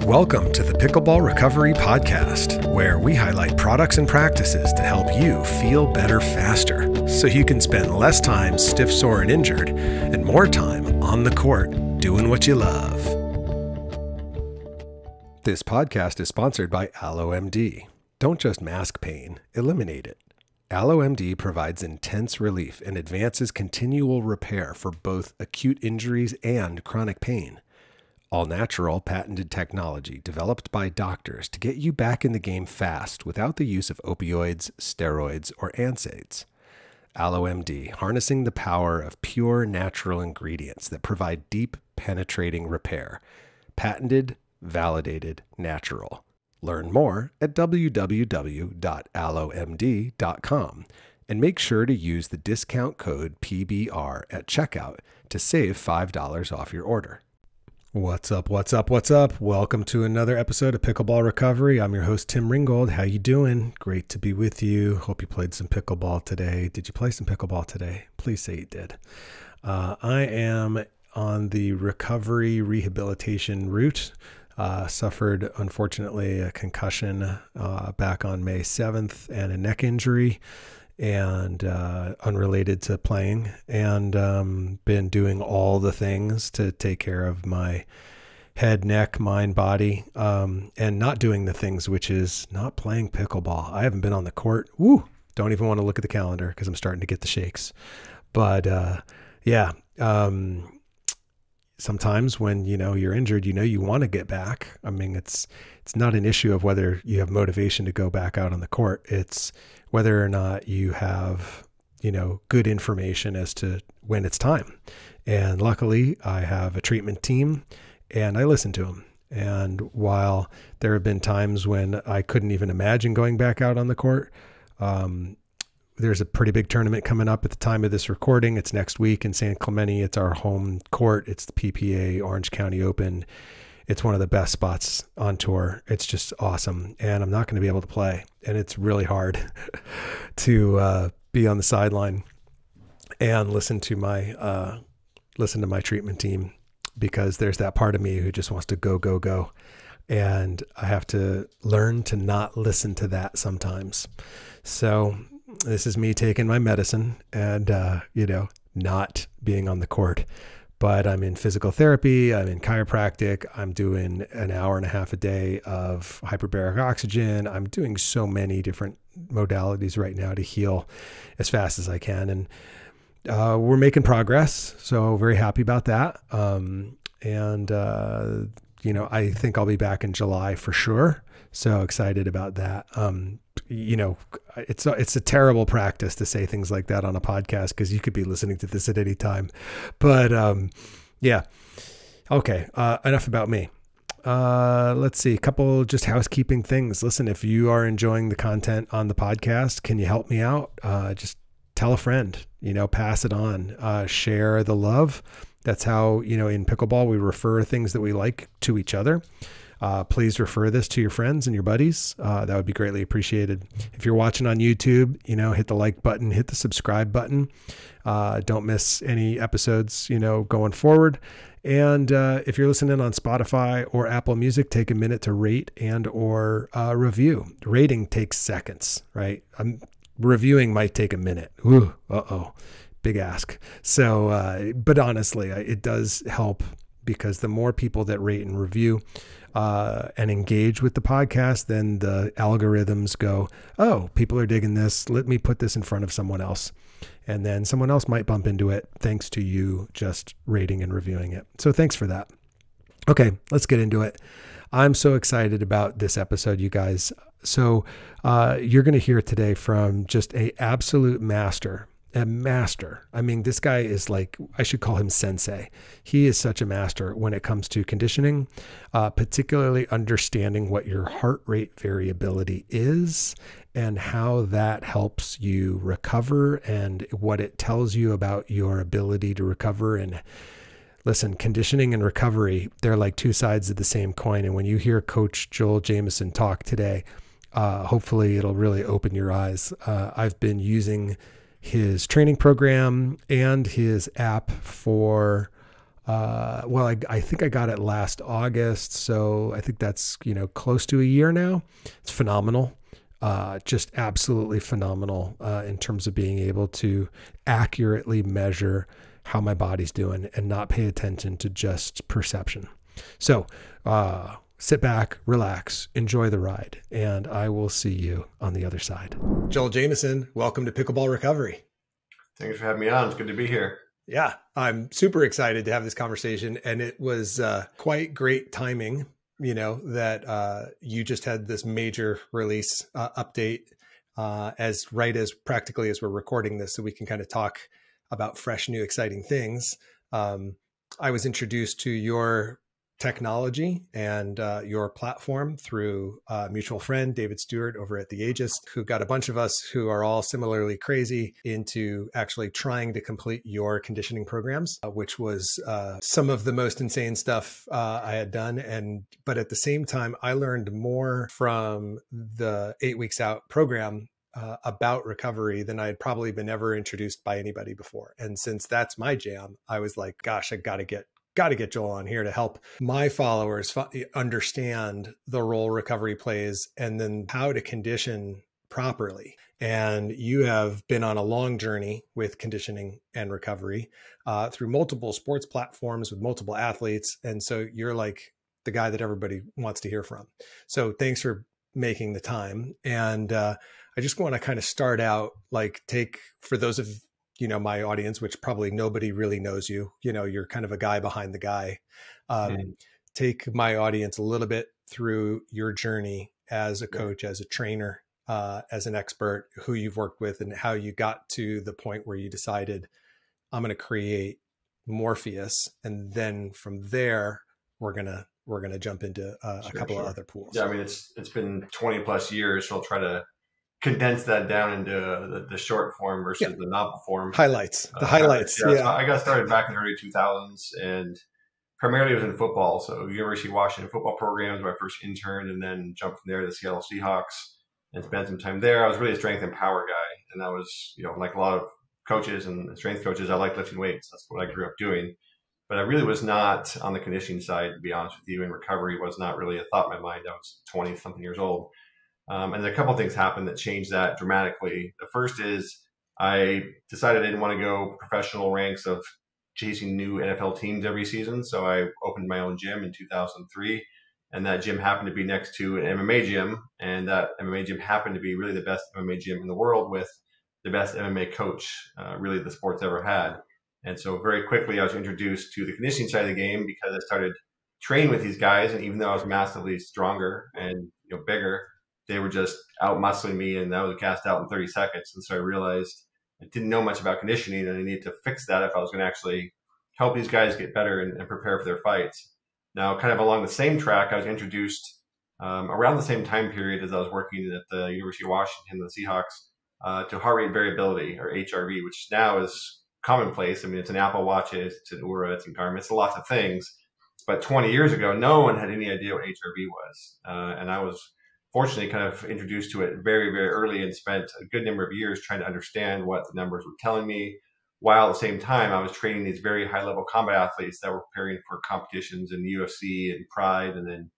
Welcome to the Pickleball Recovery Podcast, where we highlight products and practices to help you feel better faster, so you can spend less time stiff, sore, and injured, and more time on the court doing what you love. This podcast is sponsored by AlloMD. Don't just mask pain, eliminate it. AlloMD provides intense relief and advances continual repair for both acute injuries and chronic pain. All-natural, patented technology developed by doctors to get you back in the game fast without the use of opioids, steroids, or NSAIDs. AlloMD, harnessing the power of pure natural ingredients that provide deep, penetrating repair. Patented, validated, natural. Learn more at www.allomd.com and make sure to use the discount code PBR at checkout to save $5 off your order. What's up? Welcome to another episode of Pickleball Recovery. I'm your host, Tim Ringgold. How you doing? Great to be with you. Hope you played some pickleball today. Did you play some pickleball today? Please say you did. I am on the recovery rehabilitation route. Suffered, unfortunately, a concussion back on May 7th and a neck injury, and unrelated to playing, and been doing all the things to take care of my head, neck, mind, body, and not doing the things, which is not playing pickleball. I haven't been on the court. Don't even want to look at the calendar because I'm starting to get the shakes. But sometimes when you're injured, you want to get back. I mean, it's not an issue of whether you have motivation to go back out on the court. It's whether or not you have, good information as to when it's time. And luckily I have a treatment team and I listen to them. And while there have been times when I couldn't even imagine going back out on the court, there's a pretty big tournament coming up at the time of this recording. It's next week in San Clemente. It's our home court. It's the PPA Orange County Open. It's one of the best spots on tour. It's just awesome. And I'm not going to be able to play. And it's really hard to be on the sideline and listen to my treatment team, because there's that part of me who just wants to go. And I have to learn to not listen to that sometimes. So this is me taking my medicine and, not being on the court. But I'm in physical therapy, I'm in chiropractic, I'm doing an hour and a half a day of hyperbaric oxygen. I'm doing so many different modalities right now to heal as fast as I can. And we're making progress, so very happy about that. I think I'll be back in July for sure. So excited about that. It's a terrible practice to say things like that on a podcast, because you could be listening to this at any time. But okay. Enough about me. Let's see, a couple just housekeeping things. Listen, if you are enjoying the content on the podcast, can you help me out? Just tell a friend, pass it on, share the love. That's how, in pickleball, we refer things that we like to each other. Please refer this to your friends and your buddies. That would be greatly appreciated. If you're watching on YouTube, hit the like button, hit the subscribe button. Don't miss any episodes, going forward. And if you're listening on Spotify or Apple Music, take a minute to rate and or review. Rating takes seconds, right? Reviewing might take a minute. Ooh, big ask. So, but honestly, it does help, because the more people that rate and review and engage with the podcast, then the algorithms go, oh, people are digging this. Let me put this in front of someone else. And then someone else might bump into it thanks to you just rating and reviewing it. So thanks for that. Okay, let's get into it. I'm so excited about this episode, you guys. So you're going to hear today from just an absolute master. A master. I mean, this guy is like, I should call him sensei. He is such a master when it comes to conditioning, particularly understanding what your heart rate variability is and how that helps you recover and what it tells you about your ability to recover. And listen, conditioning and recovery, they're like two sides of the same coin. And when you hear Coach Joel Jamieson talk today, hopefully it'll really open your eyes. I've been using his training program and his app for I think I got it last August. So I think that's, close to a year now. It's phenomenal. Just absolutely phenomenal in terms of being able to accurately measure how my body's doing and not pay attention to just perception. So sit back, relax, enjoy the ride, and I will see you on the other side. Joel Jamieson, welcome to Pickleball Recovery. Thanks for having me on. It's good to be here. Yeah, I'm super excited to have this conversation, and it was quite great timing, that you just had this major release update as practically as we're recording this, so we can kind of talk about fresh, new, exciting things. I was introduced to your technology and your platform through a mutual friend, David Stewart over at The Aegis, who got a bunch of us who are all similarly crazy into actually trying to complete your conditioning programs, which was some of the most insane stuff I had done. But at the same time, I learned more from the 8 weeks out program about recovery than I had probably been ever introduced by anybody before. And since that's my jam, I was like, gosh, I got to get Joel on here to help my followers understand the role recovery plays and then how to condition properly. And you have been on a long journey with conditioning and recovery through multiple sports platforms with multiple athletes. And so you're like the guy that everybody wants to hear from. So thanks for making the time. And I just want to kind of start out, for those of my audience, which probably nobody really knows you, you're kind of a guy behind the guy. Take my audience a little bit through your journey as a coach, as a trainer, as an expert, who you've worked with, and how you got to the point where you decided, I'm going to create Morpheus. And then from there, we're going to jump into a couple of other pools. Yeah. I mean, it's been 20 plus years. So I'll try to condense that down into the short form versus the novel form. Highlights. So I got started back in the early 2000s, and primarily it was in football. So University of Washington football programs, my first intern, and then jumped from there to the Seattle Seahawks and spent some time there. I was really a strength and power guy. And that was, like a lot of coaches and strength coaches, I like lifting weights. That's what I grew up doing. But I really was not on the conditioning side, to be honest with you. And recovery was not really a thought in my mind. I was 20 something years old. And a couple of things happened that changed that dramatically. The first is I decided I didn't want to go professional ranks of chasing new NFL teams every season. So I opened my own gym in 2003. And that gym happened to be next to an MMA gym. And that MMA gym happened to be really the best MMA gym in the world with the best MMA coach really the sport's ever had. And so very quickly I was introduced to the conditioning side of the game because I started training with these guys. And even though I was massively stronger and bigger, they were just out muscling me, and I was cast out in 30 seconds. And so I realized I didn't know much about conditioning, and I needed to fix that if I was going to actually help these guys get better and prepare for their fights. Now, kind of along the same track, I was introduced around the same time period as I was working at the University of Washington, the Seahawks, to heart rate variability, or HRV, which now is commonplace. I mean, it's an Apple Watch, it's an Oura, it's an Garmin, it's lots of things. But 20 years ago, no one had any idea what HRV was. And I was fortunately kind of introduced to it very, very early and spent a good number of years trying to understand what the numbers were telling me, while at the same time I was training these very high level combat athletes that were preparing for competitions in the UFC and Pride and then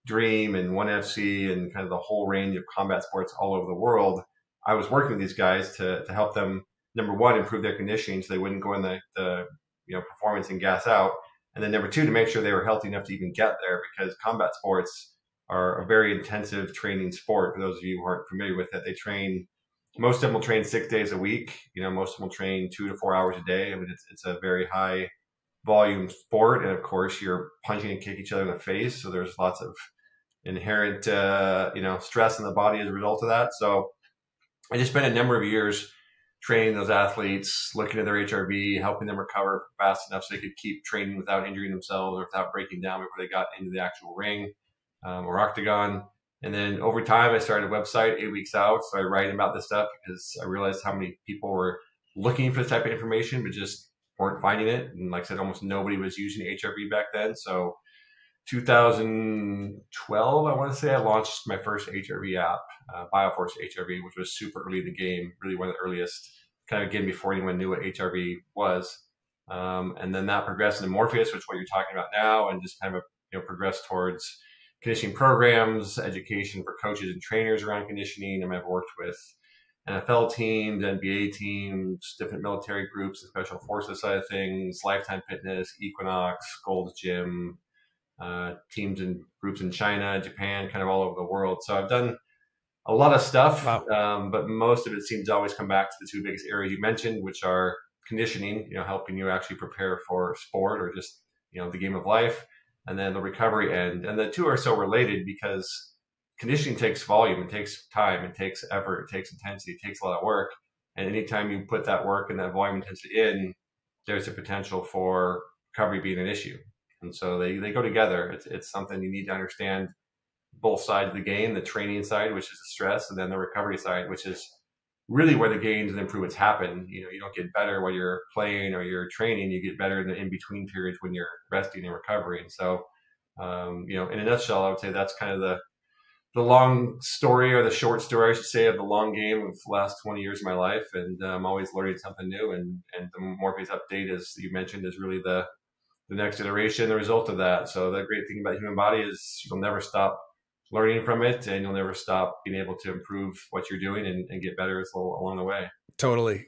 Dream and ONE FC and kind of the whole range of combat sports all over the world. I was working with these guys to help them, number one, improve their conditioning so they wouldn't go in the performance and gas out. And then number two, to make sure they were healthy enough to even get there, because combat sports are a very intensive training sport. For those of you who aren't familiar with it, most of them will train 6 days a week. Most of them will train 2 to 4 hours a day. I mean, it's a very high volume sport. And of course, you're punching and kicking each other in the face. So there's lots of inherent, stress in the body as a result of that. So I just spent a number of years training those athletes, looking at their HRV, helping them recover fast enough so they could keep training without injuring themselves or without breaking down before they got into the actual ring. Or octagon. And then over time, I started a website, 8 weeks out. So I write about this stuff because I realized how many people were looking for this type of information, but just weren't finding it. And like I said, almost nobody was using HRV back then. So 2012, I want to say, I launched my first HRV app, BioForce HRV, which was super early in the game, really one of the earliest, kind of again before anyone knew what HRV was. And then that progressed into Morpheus, which is what you're talking about now, and just kind of progressed towards conditioning programs, education for coaches and trainers around conditioning. I've worked with NFL teams, NBA teams, different military groups, the special forces side of things, Lifetime Fitness, Equinox, Gold's Gym, teams and groups in China, Japan, kind of all over the world. So I've done a lot of stuff, Wow. but most of it seems to always come back to the two biggest areas you mentioned, which are conditioning, helping you actually prepare for sport or just, the game of life, and then the recovery end. And the two are so related because conditioning takes volume, it takes time, it takes effort, it takes intensity, it takes a lot of work. And anytime you put that work and that volume intensity in, there's a potential for recovery being an issue. And so they go together. It's something you need to understand both sides of the game, the training side, which is the stress, and then the recovery side, which is really where the gains and improvements happen. You don't get better while you're playing or you're training. You get better in the in-between periods when you're resting and recovering. So, in a nutshell, I would say that's kind of the long story, or the short story, I should say, of the long game of the last 20 years of my life. And I'm always learning something new. And the Morpheus update, as you mentioned, is really the next iteration, the result of that. So the great thing about the human body is you'll never stop learning from it, and you'll never stop being able to improve what you're doing and get better along the way. Totally.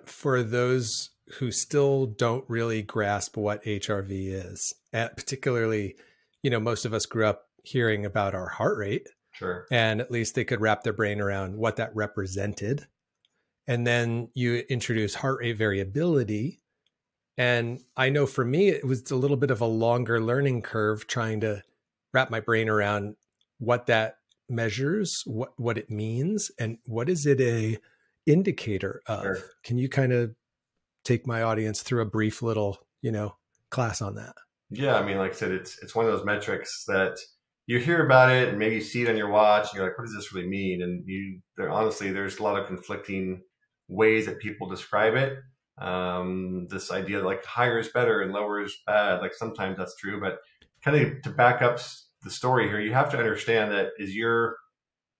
For those who still don't really grasp what HRV is, particularly, most of us grew up hearing about our heart rate, Sure. and at least they could wrap their brain around what that represented. And then you introduce heart rate variability. And I know for me, it was a little bit of a longer learning curve trying to wrap my brain around what that measures, what it means, and what is it a indicator of. Sure. Can you kind of take my audience through a brief little, class on that? Yeah, I mean, like I said, it's one of those metrics that you hear about it and maybe you see it on your watch and you're like, what does this really mean? And honestly, there's a lot of conflicting ways that people describe it. This idea that like higher is better and lower is bad, like sometimes that's true, but kind of to back up the story here, you have to understand that as your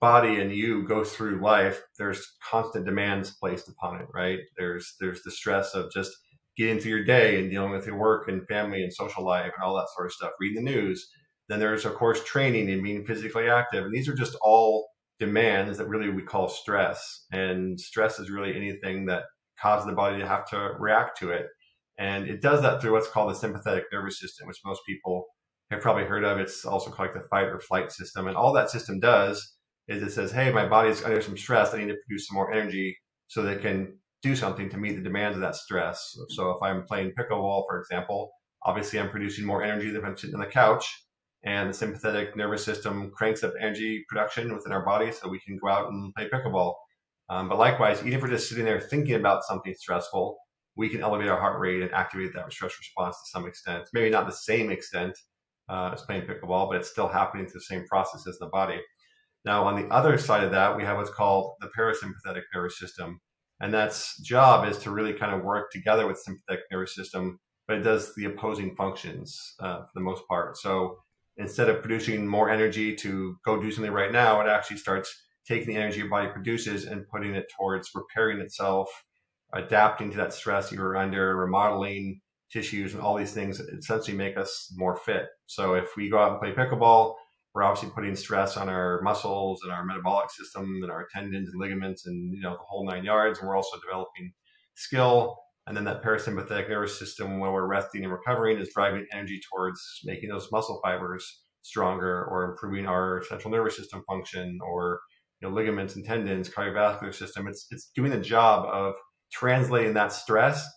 body and you go through life, there's constant demands placed upon it, right? There's the stress of just getting through your day and dealing with your work and family and social life and all that sort of stuff, reading the news. Then there's, of course, training and being physically active. And these are just all demands that really we call stress. And stress is really anything that causes the body to have to react to it. And it does that through what's called the sympathetic nervous system, which most people have probably heard of. It's also called the fight or flight system. And all that system does is it says, hey, my body's under some stress. I need to produce some more energy so that it can do something to meet the demands of that stress. So if I'm playing pickleball, for example, obviously I'm producing more energy than if I'm sitting on the couch. And the sympathetic nervous system cranks up energy production within our body so we can go out and play pickleball. But likewise, even if we're just sitting there thinking about something stressful, we can elevate our heart rate and activate that stress response to some extent. Maybe not the same extent as playing pickleball, but it's still happening through the same processes in the body. Now, on the other side of that, we have what's called the parasympathetic nervous system. And that's job is to really kind of work together with the sympathetic nervous system, but it does the opposing functions for the most part. So instead of producing more energy to go do something right now, it actually starts taking the energy your body produces and putting it towards repairing itself, adapting to that stress you were under, remodeling tissues, and all these things that essentially make us more fit. So if we go out and play pickleball, we're obviously putting stress on our muscles and our metabolic system and our tendons and ligaments and the whole 9 yards. And we're also developing skill. And then that parasympathetic nervous system, when we're resting and recovering, is driving energy towards making those muscle fibers stronger or improving our central nervous system function or ligaments and tendons, cardiovascular system. It's doing the job of translating that stress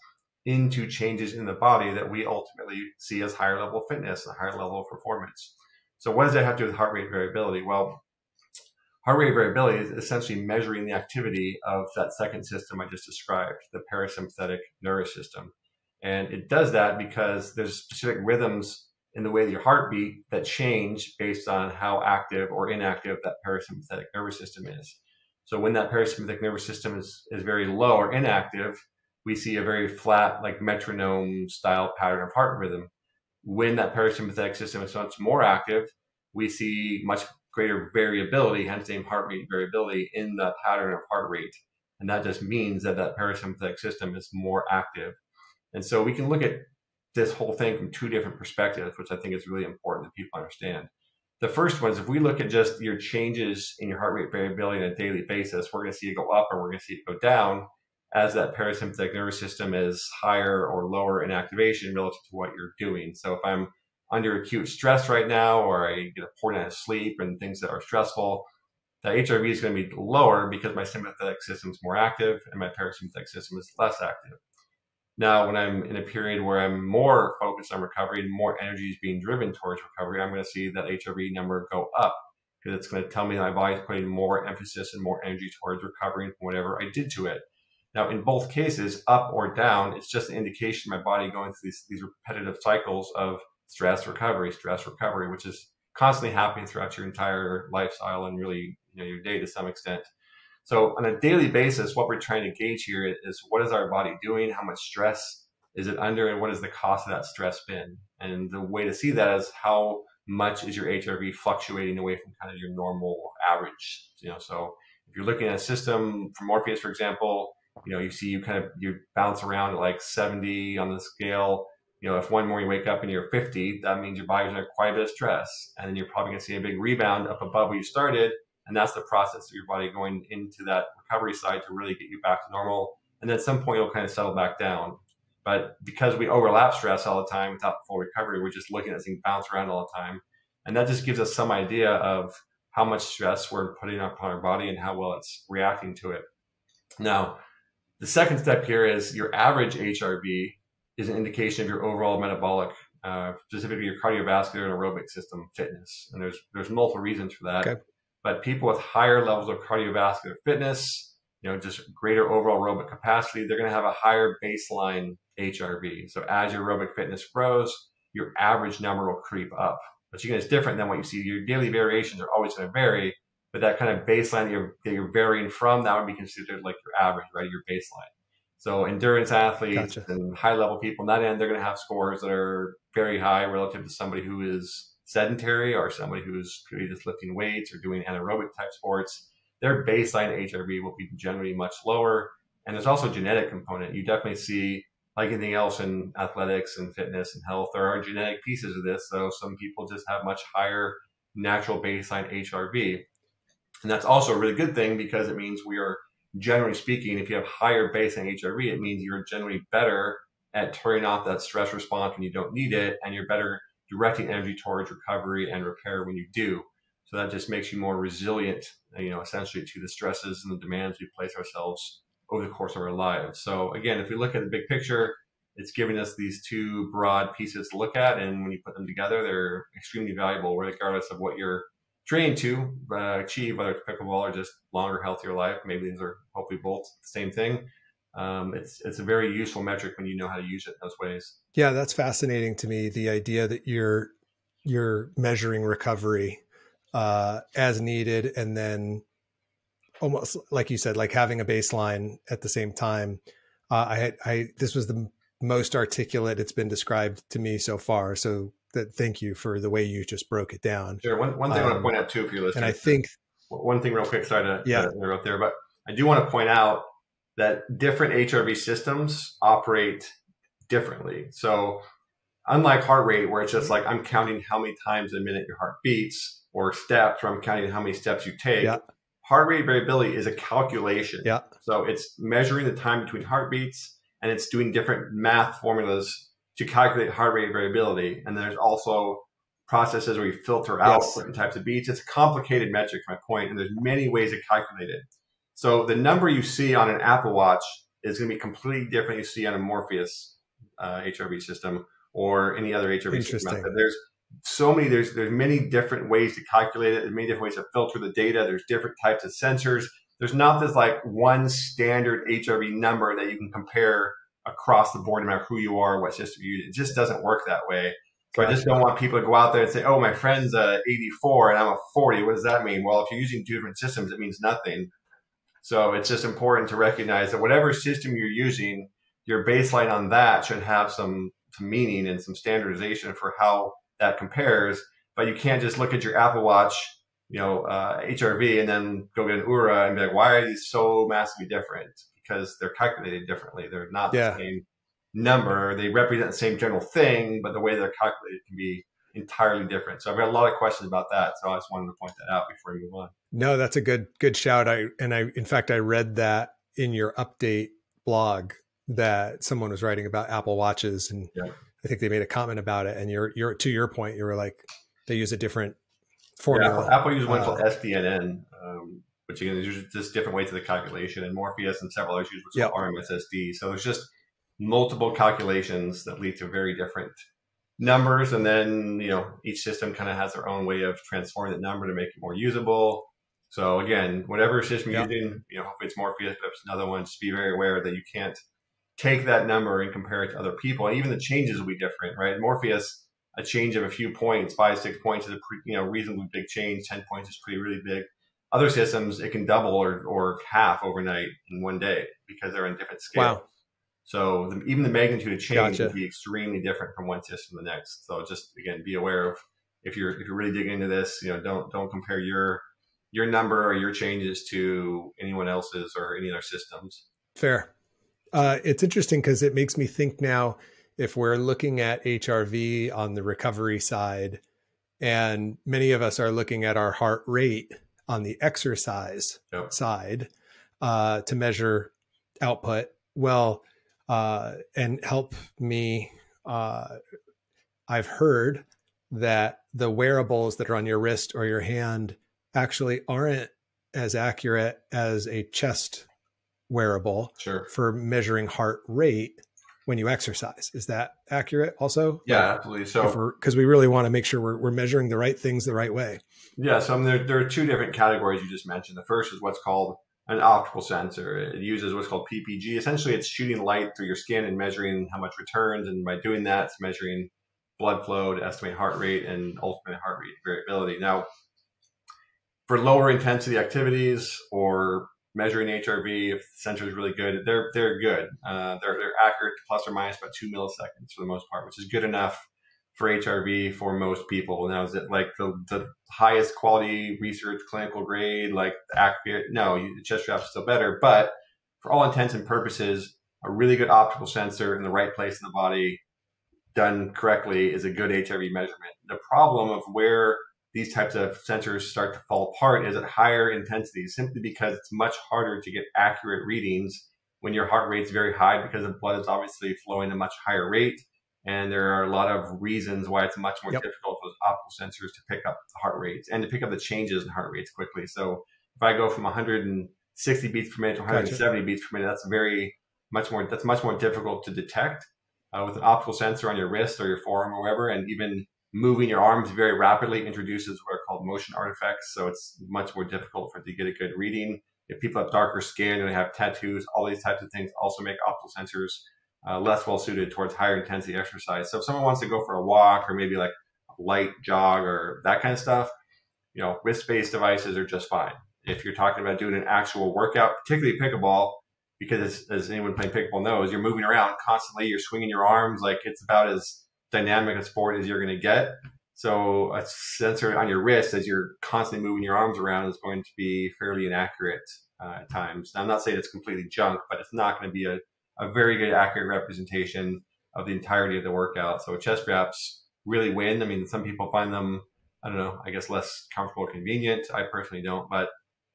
into changes in the body that we ultimately see as higher level fitness, a higher level of performance. So what does that have to do with heart rate variability? Well, heart rate variability is essentially measuring the activity of that second system I just described, the parasympathetic nervous system. And it does that because there's specific rhythms in the way that your heart beat that change based on how active or inactive that parasympathetic nervous system is. So when that parasympathetic nervous system is very low or inactive, we see a very flat, like metronome style pattern of heart rhythm. When that parasympathetic system is much more active, we see much greater variability, hence the name heart rate variability, in the pattern of heart rate. And that just means that that parasympathetic system is more active. And so we can look at this whole thing from two different perspectives, which I think is really important that people understand. The first one is if we look at just your changes in your heart rate variability on a daily basis, we're going to see it go up or we're going to see it go down as that parasympathetic nervous system is higher or lower in activation relative to what you're doing. So if I'm under acute stress right now, or I get a poor night of sleep and things that are stressful, the HRV is going to be lower because my sympathetic system is more active and my parasympathetic system is less active. Now, when I'm in a period where I'm more focused on recovery and more energy is being driven towards recovery, I'm going to see that HRV number go up because it's going to tell me that my body's putting more emphasis and more energy towards recovering from whatever I did to it. Now, in both cases, up or down, it's just an indication of my body going through these repetitive cycles of stress, recovery, which is constantly happening throughout your entire lifestyle and really, your day to some extent. So on a daily basis, what we're trying to gauge here is what is our body doing? How much stress is it under? And what is the cost of that stress been? And the way to see that is how much is your HRV fluctuating away from kind of your normal average? So if you're looking at a system for Morpheus, for example, you see you bounce around at like 70 on the scale. If one morning you wake up and you're 50, that means your body's under quite a bit of stress. And then you're probably going to see a big rebound up above where you started. And that's the process of your body going into that recovery side to really get you back to normal. And then at some point, you'll kind of settle back down. But because we overlap stress all the time without full recovery, we're just looking at things bounce around all the time. And that just gives us some idea of how much stress we're putting upon our body and how well it's reacting to it. Now, the second step here is your average HRV is an indication of your overall metabolic, specifically your cardiovascular and aerobic system fitness. And there's multiple reasons for that. Okay. But people with higher levels of cardiovascular fitness, just greater overall aerobic capacity, they're going to have a higher baseline HRV. So as your aerobic fitness grows, your average number will creep up. But again, it's different than what you see. Your daily variations are always going to vary, but that kind of baseline that you're varying from, that would be considered like your average, right? Your baseline. So endurance athletes Gotcha. and high level people on that end, they're going to have scores that are very high relative to somebody who is sedentary or somebody who's just lifting weights or doing anaerobic type sports. Their baseline HRV will be generally much lower. And there's also a genetic component. You definitely see, like anything else in athletics and fitness and health, there are genetic pieces of this. So some people just have much higher natural baseline HRV. And that's also a really good thing because it means we are, generally speaking, if you have higher baseline HRV, it means you're generally better at turning off that stress response when you don't need it, and you're better directing energy towards recovery and repair when you do. So that just makes you more resilient, essentially to the stresses and the demands we place ourselves over the course of our lives. So again, if we look at the big picture, it's giving us these two broad pieces to look at. And when you put them together, they're extremely valuable, regardless of what you're training to achieve, whether it's pickleball or just longer, healthier life. Maybe these are hopefully both the same thing. It's a very useful metric when you know how to use it in those ways. Yeah, that's fascinating to me. The idea that you're measuring recovery as needed, and then almost like you said, like having a baseline at the same time. This was the most articulate it's been described to me so far. So thank you for the way you just broke it down. Sure. One thing I want to point out too, if you're listening, and I think one thing real quick, sorry to interrupt there, but I do want to point out that different HRV systems operate differently. So unlike heart rate, where it's just like I'm counting how many times a minute your heart beats, or steps, where I'm counting how many steps you take, heart rate variability is a calculation. Yeah. So it's measuring the time between heartbeats, and it's doing different math formulas to calculate heart rate variability. And there's also processes where you filter out certain types of beats. It's a complicated metric, my point, and there's many ways to calculate it. So the number you see on an Apple Watch is going to be completely different you see on a Morpheus HRV system or any other HRV system out there. There's many different ways to calculate it. There's many different ways to filter the data. There's different types of sensors. There's not this like one standard HRV number that you can compare across the board no matter who you are, what system you use. It just doesn't work that way. So I just don't want people to go out there and say, oh, my friend's a 84 and I'm a 40. What does that mean? Well, if you're using two different systems, it means nothing. So it's just important to recognize that whatever system you're using, your baseline on that should have some meaning and some standardization for how that compares. But you can't just look at your Apple Watch, HRV, and then go get an URA and be like, why are these so massively different? Because they're calculated differently. They're not the same number. They represent the same general thing, but the way they're calculated can be entirely different. So I've got a lot of questions about that. So I just wanted to point that out before we move on. No, that's a good shout. In fact, I read that in your update blog that someone was writing about Apple Watches, and Yeah. I think they made a comment about it. And you're to your point, you were like, they use a different formula. Yeah, Apple uses one called SDNN, which again is just different ways of the calculation, and Morpheus and several others use what's called RMSSD. So there's just multiple calculations that lead to very different numbers, and then each system kind of has their own way of transforming that number to make it more usable. So again, whatever system you're using, hopefully it's Morpheus, but if it's another one, just be very aware that you can't take that number and compare it to other people, and even the changes will be different, right? Morpheus, a change of a few points, 5-6 points is a reasonably big change. 10 points is really big. Other systems, it can double or half overnight in one day because they're on different scales. Wow. So even the magnitude of change would be extremely different from one system to the next. So just again, be aware of if you're really digging into this, don't compare your number or your changes to anyone else's or any other systems. Fair. It's interesting because it makes me think now, if we're looking at HRV on the recovery side, and many of us are looking at our heart rate on the exercise side to measure output, and help me, I've heard that the wearables that are on your wrist or your hand actually aren't as accurate as a chest wearable for measuring heart rate when you exercise. Is that accurate also? Yeah, absolutely. So, because we really want to make sure we're measuring the right things the right way. Yeah. So there are two different categories you just mentioned. The first is what's called an optical sensor. It uses what's called PPG. Essentially, it's shooting light through your skin and measuring how much returns. And by doing that, it's measuring blood flow to estimate heart rate and ultimate heart rate variability. Now, for lower intensity activities or measuring HRV, if the sensor is really good, they're good. They're accurate to plus or minus about 2 milliseconds for the most part, which is good enough for HRV for most people. Now, is it like the highest quality research, clinical grade, like accurate? No, the chest strap is still better. But for all intents and purposes, a really good optical sensor in the right place in the body, done correctly, is a good HRV measurement. The problem of where these types of sensors start to fall apart is at higher intensities, simply because it's much harder to get accurate readings when your heart rate's very high, because the blood is obviously flowing at a much higher rate. And there are a lot of reasons why it's much more difficult for those optical sensors to pick up the heart rates and to pick up the changes in heart rates quickly. So if I go from 160 beats per minute to 170 beats per minute, that's much more difficult to detect with an optical sensor on your wrist or your forearm or wherever. And even moving your arms very rapidly introduces what are called motion artifacts. So it's much more difficult for it to get a good reading. If people have darker skin and they have tattoos, all these types of things also make optical sensors less well suited towards higher intensity exercise. So if someone wants to go for a walk or maybe like a light jog or that kind of stuff, wrist-based devices are just fine. If you're talking about doing an actual workout, particularly pickleball, because as anyone playing pickleball knows, you're moving around constantly, you're swinging your arms, like it's about as dynamic a sport as you're going to get. So a sensor on your wrist as you're constantly moving your arms around is going to be fairly inaccurate at times. Now, I'm not saying it's completely junk, but it's not going to be a very good accurate representation of the entirety of the workout. So chest straps really win. I mean, some people find them, I don't know, I guess less comfortable or convenient. I personally don't, but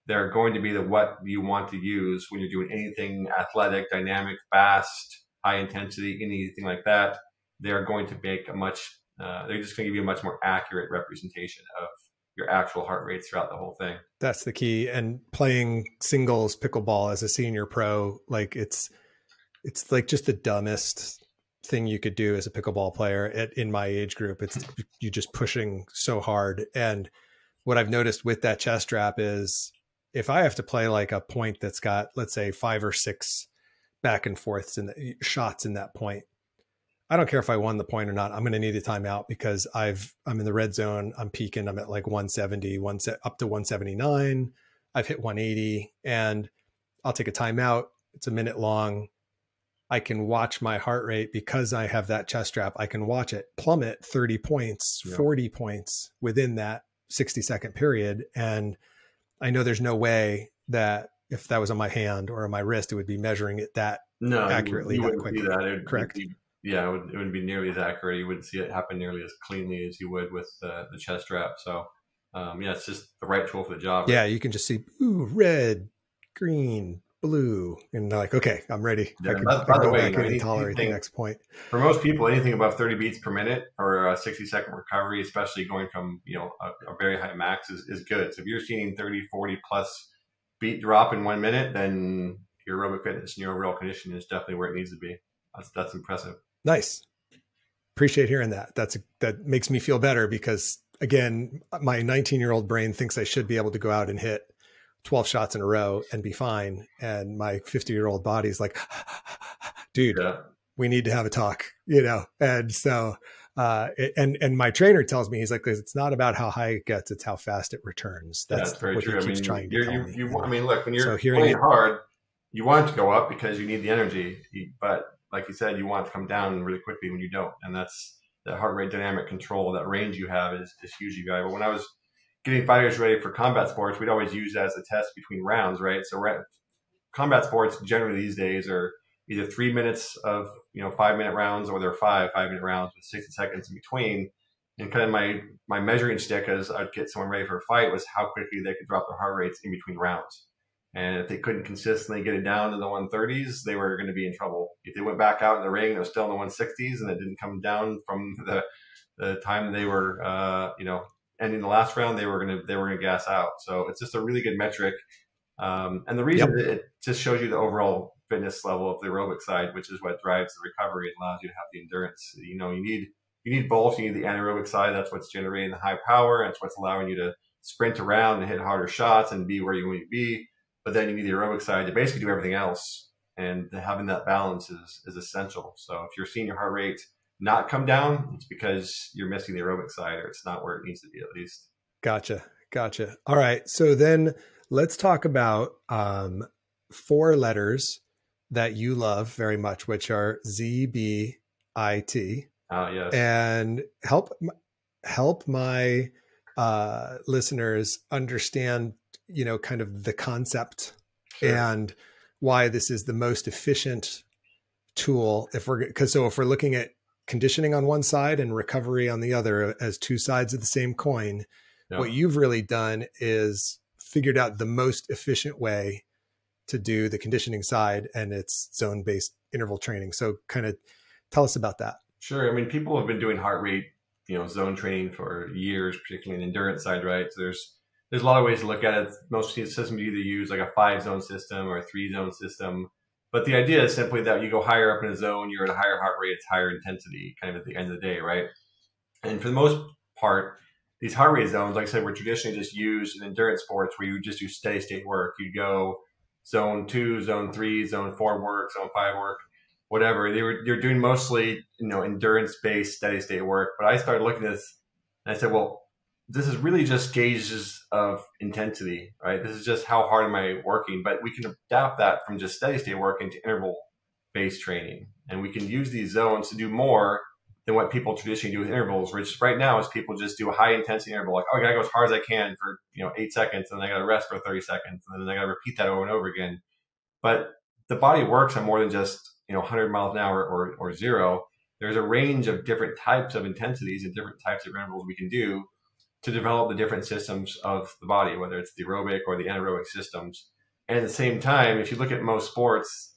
they're going to be what you want to use when you're doing anything athletic, dynamic, fast, high intensity, anything like that. They're going to make they're just going to give you a much more accurate representation of your actual heart rates throughout the whole thing. That's the key. And playing singles pickleball as a senior pro, like it's like just the dumbest thing you could do as a pickleball player in my age group. It's you just pushing so hard. And what I've noticed with that chest strap is if I have to play like a point that's got, let's say 5 or 6 back and forths in the shots in that point, I don't care if I won the point or not. I'm going to need a timeout because I'm in the red zone. I'm peaking. I'm at like 170, up to 179. I've hit 180 and I'll take a timeout. It's a minute long. I can watch my heart rate because I have that chest strap. I can watch it plummet 30 points, 40 points within that 60-second period. And I know there's no way that if that was on my hand or on my wrist, it would be measuring it that No, accurately, you that wouldn't see quickly. that. It'd Correct? be, yeah, it wouldn't be nearly as accurate. You wouldn't see it happen nearly as cleanly as you would with the chest strap. So, yeah, it's just the right tool for the job, right? Yeah, you can just see, ooh, red, green, blue, and they're like, okay, I'm ready. Yeah. I By can the go way, back in and tolerate the anything next point. for most people, anything above 30 beats per minute or a 60-second recovery, especially going from a very high max, is good. So if you're seeing 30, 40 plus beat drop in 1 minute, then your aerobic fitness and your overall condition is definitely where it needs to be. That's impressive. Nice. Appreciate hearing that. That makes me feel better because again, my 19-year-old brain thinks I should be able to go out and hit 12 shots in a row and be fine. And my 50-year-old body is like, dude, Yeah. we need to have a talk, And so, and my trainer tells me, he's like, it's not about how high it gets, it's how fast it returns. That's very what true. he keeps trying to tell me. I mean, look, when you're So hearing playing it, hard, you want it to go up because you need the energy. But like you said, you want it to come down really quickly when you don't. And that's that heart rate dynamic control, that range you have is hugely valuable. When I was getting fighters ready for combat sports, we'd always use that as a test between rounds, right? So combat sports generally these days are either 3 minutes of 5-minute rounds, or they're 5-minute rounds with 60 seconds in between. And kind of my measuring stick as I'd get someone ready for a fight was how quickly they could drop their heart rates in between rounds. And if they couldn't consistently get it down to the 130s, they were going to be in trouble. If they went back out in the ring and it was still in the 160s and it didn't come down from the time they were ending the last round, they were gonna gas out. So it's just a really good metric. And the reason it just shows you the overall fitness level of the aerobic side, which is what drives the recovery and allows you to have the endurance. You need both. You need the anaerobic side. That's what's generating the high power. That's what's allowing you to sprint around and hit harder shots and be where you want to be. But then you need the aerobic side to basically do everything else. And having that balance is essential. So if you're seeing your heart rate not come down, it's because you're missing the aerobic side, or it's not where it needs to be, at least. Gotcha. All right. So then let's talk about 4 letters that you love very much, which are ZBIT. Yes. And help my listeners understand, kind of the concept. Sure. And why this is the most efficient tool if we're looking at conditioning on one side and recovery on the other as 2 sides of the same coin. Yeah. What you've really done is figured out the most efficient way to do the conditioning side, and it's zone-based interval training. So kind of tell us about that. Sure. I mean, people have been doing heart rate, zone training for years, particularly in the endurance side, right? So there's a lot of ways to look at it. Most systems either use like a 5-zone system or a 3-zone system. But the idea is simply that you go higher up in a zone, you're at a higher heart rate, it's higher intensity kind of at the end of the day, right? And for the most part, these heart rate zones, like I said, were traditionally just used in endurance sports where you would just do steady state work. You'd go zone 2, zone 3, zone 4 work, zone 5 work, whatever. You're doing mostly, endurance based steady state work. But I started looking at this and I said, well, this is really just gauges of intensity, right? This is just how hard am I working? But we can adapt that from just steady state work into interval based training. And we can use these zones to do more than what people traditionally do with intervals, which right now is people just do a high intensity interval, like, oh, I gotta go as hard as I can for 8 seconds, and then I gotta rest for 30 seconds, and then I gotta repeat that over and over again. But the body works on more than just 100 miles an hour or 0. There's a range of different types of intensities and different types of intervals we can do to develop the different systems of the body, whether it's the aerobic or the anaerobic systems. And at the same time, if you look at most sports,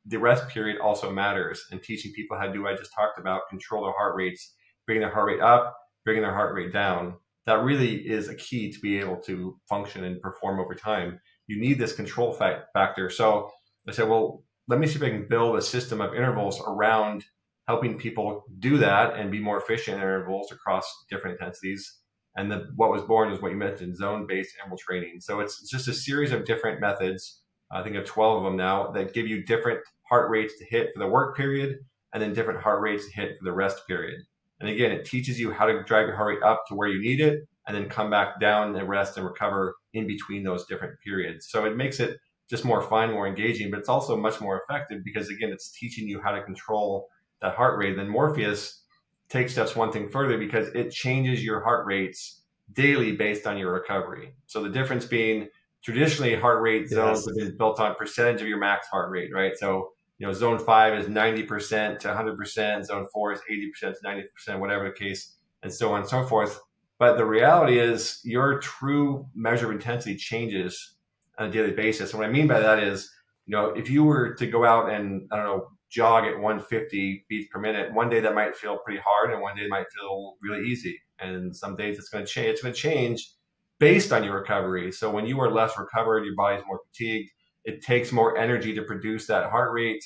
the rest period also matters, and teaching people how to do what I just talked about, control their heart rates, bringing their heart rate up, bringing their heart rate down. That really is a key to be able to function and perform over time. You need this control factor. So I said, well, let me see if I can build a system of intervals around helping people do that and be more efficient in intervals across different intensities. And what was born is what you mentioned, zone-based interval training. So it's just a series of different methods. I think of 12 of them now that give you different heart rates to hit for the work period, and then different heart rates to hit for the rest period. And again, it teaches you how to drive your heart rate up to where you need it, and then come back down and rest and recover in between those different periods. So it makes it just more fun, more engaging, but it's also much more effective because, again, it's teaching you how to control that heart rate. Then Morpheus takes steps one thing further because it changes your heart rates daily based on your recovery. So the difference being traditionally heart rate zones Yes. have been built on percentage of your max heart rate, right? So, zone 5 is 90% to 100%, zone 4 is 80% to 90%, whatever the case, and so on and so forth. But the reality is your true measure of intensity changes on a daily basis. And what I mean by that is, if you were to go out and, I don't know, jog at 150 beats per minute, one day that might feel pretty hard and one day it might feel really easy. And some days it's going to change. It's going to change based on your recovery. So when you are less recovered, your body's more fatigued. It takes more energy to produce that heart rate,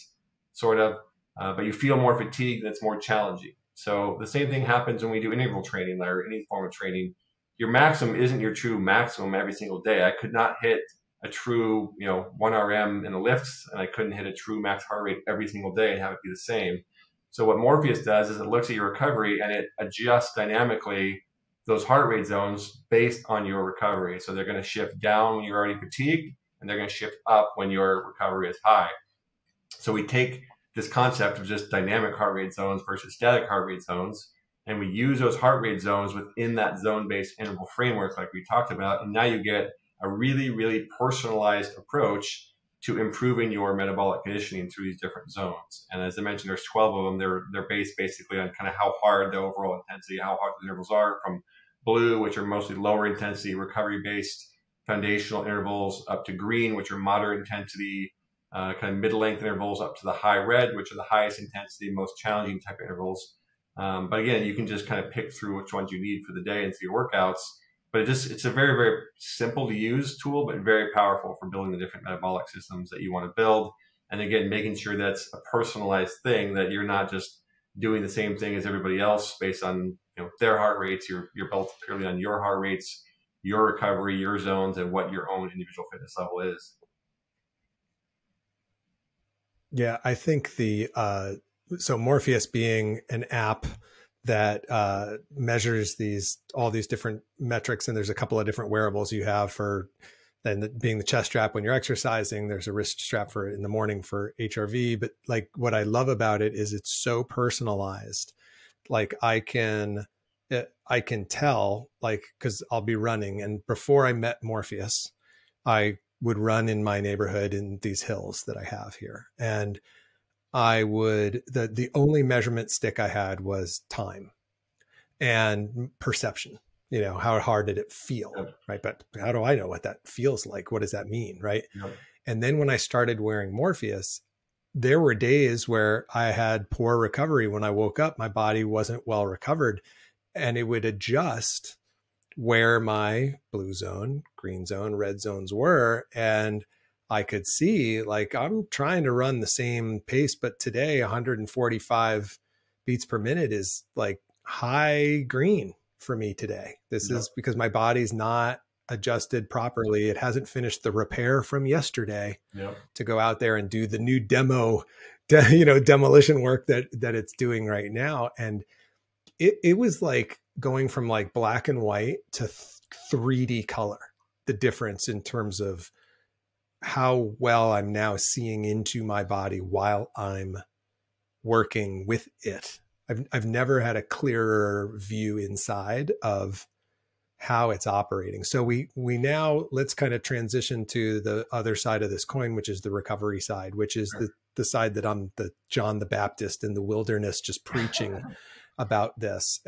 sort of, but you feel more fatigued and it's more challenging. So the same thing happens when we do interval training or any form of training. Your maximum isn't your true maximum every single day. I could not hit a true, 1 RM in the lifts, and I couldn't hit a true max heart rate every single day and have it be the same. So what Morpheus does is it looks at your recovery and it adjusts dynamically those heart rate zones based on your recovery. So they're going to shift down when you're already fatigued, and they're going to shift up when your recovery is high. So we take this concept of just dynamic heart rate zones versus static heart rate zones, and we use those heart rate zones within that zone-based interval framework like we talked about. And now you get a really, really personalized approach to improving your metabolic conditioning through these different zones. And as I mentioned, there's 12 of them. They're based basically on kind of how hard the overall intensity, how hard the intervals are, from blue, which are mostly lower intensity, recovery-based foundational intervals, up to green, which are moderate intensity, kind of mid-length intervals, up to the high red, which are the highest intensity, most challenging type of intervals. But again, you can just kind of pick through which ones you need for the day and for your workouts. But it's a very, very simple to use tool, but very powerful for building the different metabolic systems that you want to build. And again, making sure that's a personalized thing, that you're not just doing the same thing as everybody else based on their heart rates. You're built purely on your heart rates, your recovery, your zones, and what your own individual fitness level is. Yeah, I think so Morpheus being an app that measures all these different metrics, and there's a couple of different wearables you have for, and being the chest strap when you're exercising, there's a wrist strap for in the morning for HRV. But like, what I love about it is it's so personalized. Like I can tell, like, because I'll be running, and before I met Morpheus, I would run in my neighborhood in these hills that I have here, and the only measurement stick I had was time and perception. How hard did it feel? Yep. Right. But how do I know what that feels like? What does that mean? Right. Yep. And then when I started wearing Morpheus, there were days where I had poor recovery. When I woke up, my body wasn't well recovered, and it would adjust where my blue zone, green zone, red zones were. And I could see, like, I'm trying to run the same pace, but today 145 beats per minute is like high green for me today. This is because my body's not adjusted properly. It hasn't finished the repair from yesterday to go out there and do the new demolition work that it's doing right now. And it was like going from like black and white to 3D color, the difference in terms of how well I'm now seeing into my body while I'm working with it. I've never had a clearer view inside of how it's operating. So we now, let's kind of transition to the other side of this coin, which is the recovery side, which is the side that I'm the John the Baptist in the wilderness, just preaching about this.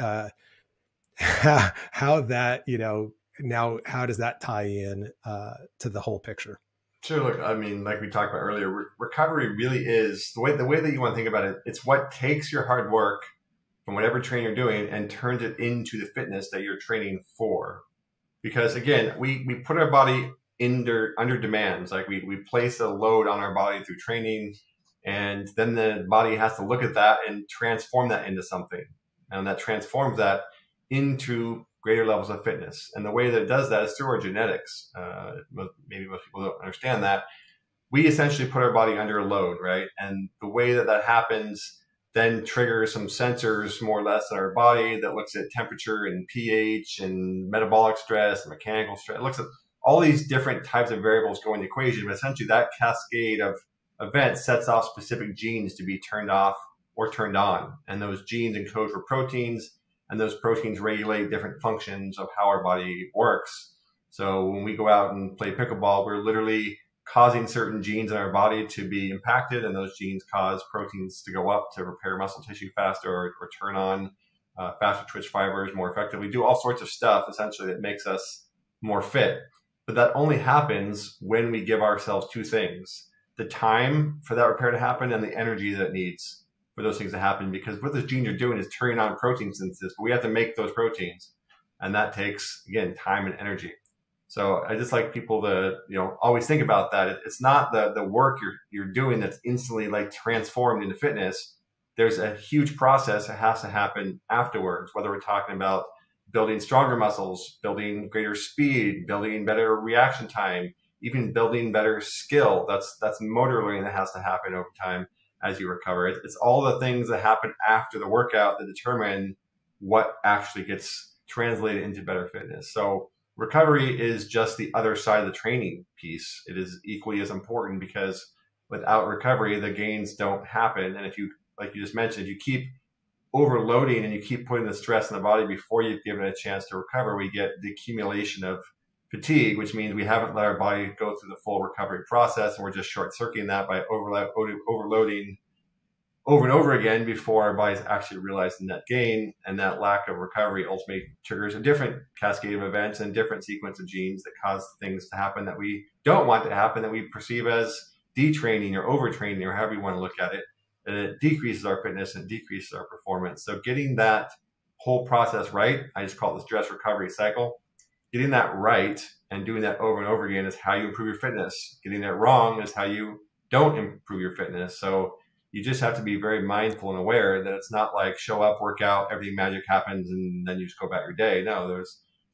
How that, now how does that tie in to the whole picture? Sure. Look, I mean, like we talked about earlier, recovery really is the way that you want to think about it. It's what takes your hard work from whatever training you're doing and turns it into the fitness that you're training for. Because again, we put our body under demands. Like we place a load on our body through training, and then the body has to look at that and transform that into something. And that transforms that into greater levels of fitness. And the way that it does that is through our genetics. Maybe most people don't understand that. We essentially put our body under a load, right? And the way that happens then triggers some sensors more or less in our body that looks at temperature and pH and metabolic stress and mechanical stress. It looks at all these different types of variables go in the equation, but essentially that cascade of events sets off specific genes to be turned off or turned on. And those genes encode for proteins, and those proteins regulate different functions of how our body works. So when we go out and play pickleball, we're literally causing certain genes in our body to be impacted, and those genes cause proteins to go up to repair muscle tissue faster, or turn on faster twitch fibers more effectively, do all sorts of stuff essentially that makes us more fit. But that only happens when we give ourselves two things: the time for that repair to happen and the energy that it needs for those things to happen. Because what this gene you're doing is turning on protein synthesis, but we have to make those proteins. And that takes, again, time and energy. So I just like people to, always think about that. It's not the work you're doing that's instantly like transformed into fitness. There's a huge process that has to happen afterwards, whether we're talking about building stronger muscles, building greater speed, building better reaction time, even building better skill. That's motor learning that has to happen over time as you recover. It's all the things that happen after the workout that determine what actually gets translated into better fitness. So recovery is just the other side of the training piece. It is equally as important, because without recovery, the gains don't happen. And if you, like you just mentioned, you keep overloading and you keep putting the stress in the body before you've given it a chance to recover, we get the accumulation of fatigue, which means we haven't let our body go through the full recovery process, and we're just short-circuiting that by overloading over and over again before our bodies actually realize the net gain. And that lack of recovery ultimately triggers a different cascade of events and different sequence of genes that cause things to happen that we don't want to happen, that we perceive as detraining or overtraining, or however you want to look at it. And it decreases our fitness and decreases our performance. So getting that whole process right, I just call it the stress recovery cycle. Getting that right and doing that over and over again is how you improve your fitness. Getting it wrong is how you don't improve your fitness. So you just have to be very mindful and aware that it's not like show up, work out, everything magic happens, and then you just go about your day. No,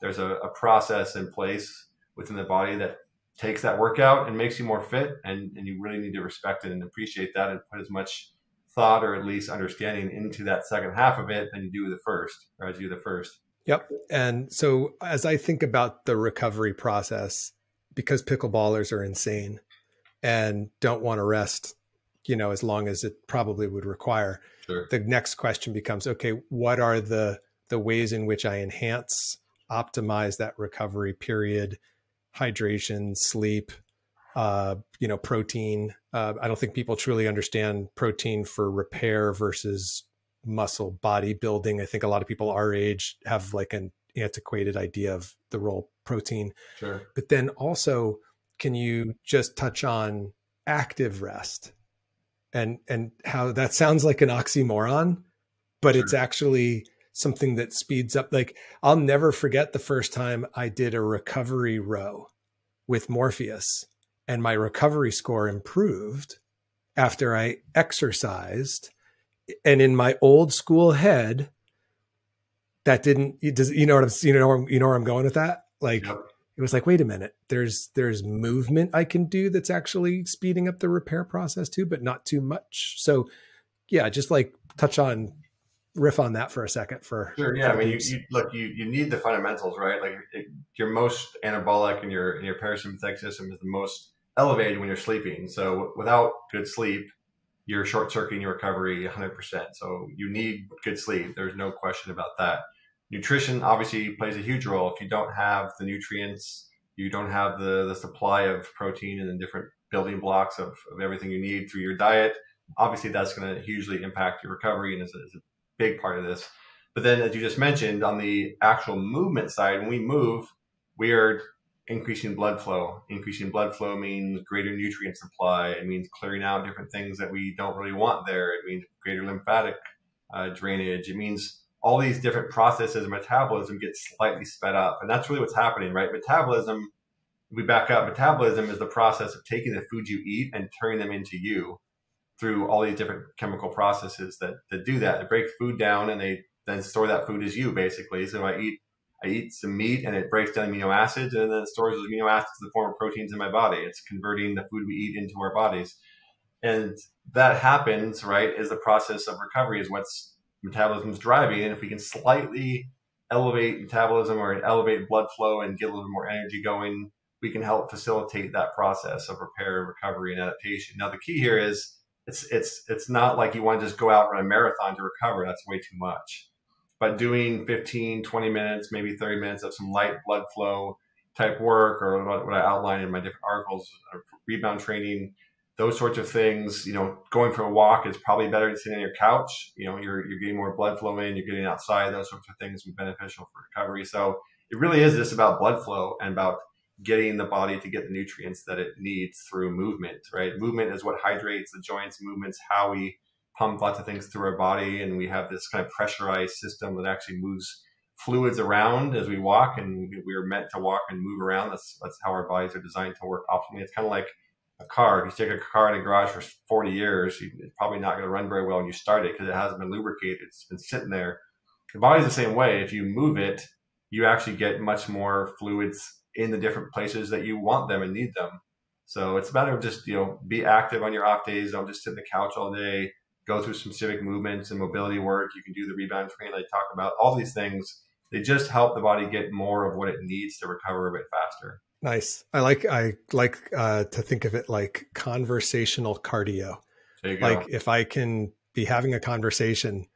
there's a process in place within the body that takes that workout and makes you more fit, and you really need to respect it and appreciate that, and put as much thought, or at least understanding, into that second half of it than you do the first, or as you do the first. Yep. And so as I think about the recovery process, because pickleballers are insane and don't want to rest, as long as it probably would require. Sure. The next question becomes, okay, what are the ways in which I enhance, optimize that recovery period, hydration, sleep, protein. I don't think people truly understand protein for repair versus muscle bodybuilding. I think a lot of people our age have like an antiquated idea of the role of protein. Sure. But then also, can you just touch on active rest? And how that sounds like an oxymoron, but Sure. It's actually something that speeds up. Like, I'll never forget the first time I did a recovery row with Morpheus, and my recovery score improved after I exercised. And in my old school head, that didn't, you know where I'm going with that? Like, Yep. It was like, wait a minute, there's movement I can do that's actually speeding up the repair process too, but not too much. So yeah, just like riff on that for a second. Sure. Yeah. I mean, you need the fundamentals, right? Like your most anabolic and your parasympathetic system is the most elevated when you're sleeping. So without good sleep, you're short circuiting your recovery 100%. So you need good sleep. There's no question about that. Nutrition obviously plays a huge role. If you don't have the nutrients, you don't have the supply of protein and the different building blocks of everything you need through your diet, obviously that's going to hugely impact your recovery, and is a big part of this. But then, as you just mentioned, on the actual movement side, when we move, we are increasing blood flow. Increasing blood flow means greater nutrient supply. It means clearing out different things that we don't really want there. It means greater lymphatic drainage. It means all these different processes of metabolism get slightly sped up. And that's really what's happening, right? Metabolism, if we back up, metabolism is the process of taking the food you eat and turning them into you through all these different chemical processes that do that. They break food down and they then store that food as you, basically. So I eat some meat and it breaks down amino acids, and then it stores those amino acids in the form of proteins in my body. It's converting the food we eat into our bodies. And that happens, right, is the process of recovery, is what's metabolism's driving. And if we can slightly elevate metabolism or elevate blood flow and get a little more energy going, we can help facilitate that process of repair, recovery, and adaptation. Now, the key here is it's not like you want to just go out and run a marathon to recover. That's way too much. But doing 15, 20 minutes, maybe 30 minutes of some light blood flow, type work, or what I outline in my different articles, rebound training, those sorts of things. Going for a walk is probably better than sitting on your couch. You're getting more blood flow in, you're getting outside, those sorts of things will be beneficial for recovery. So it really is just about blood flow and about getting the body to get the nutrients that it needs through movement, right? Movement is what hydrates the joints. Movement's how we pump lots of things through our body, and we have this kind of pressurized system that actually moves fluids around as we walk, and we are meant to walk and move around. That's how our bodies are designed to work optimally. It's kind of like a car. If you stick a car in a garage for 40 years, it's probably not going to run very well when you start it because it hasn't been lubricated. It's been sitting there. The body's the same way. If you move it, you actually get much more fluids in the different places that you want them and need them. So it's a matter of just, be active on your off days. Don't just sit on the couch all day. Go through some specific movements and mobility work. You can do the rebound training I talk about. All these things, they just help the body get more of what it needs to recover a bit faster. Nice. I like to think of it like conversational cardio. There you go. Like if I can be having a conversation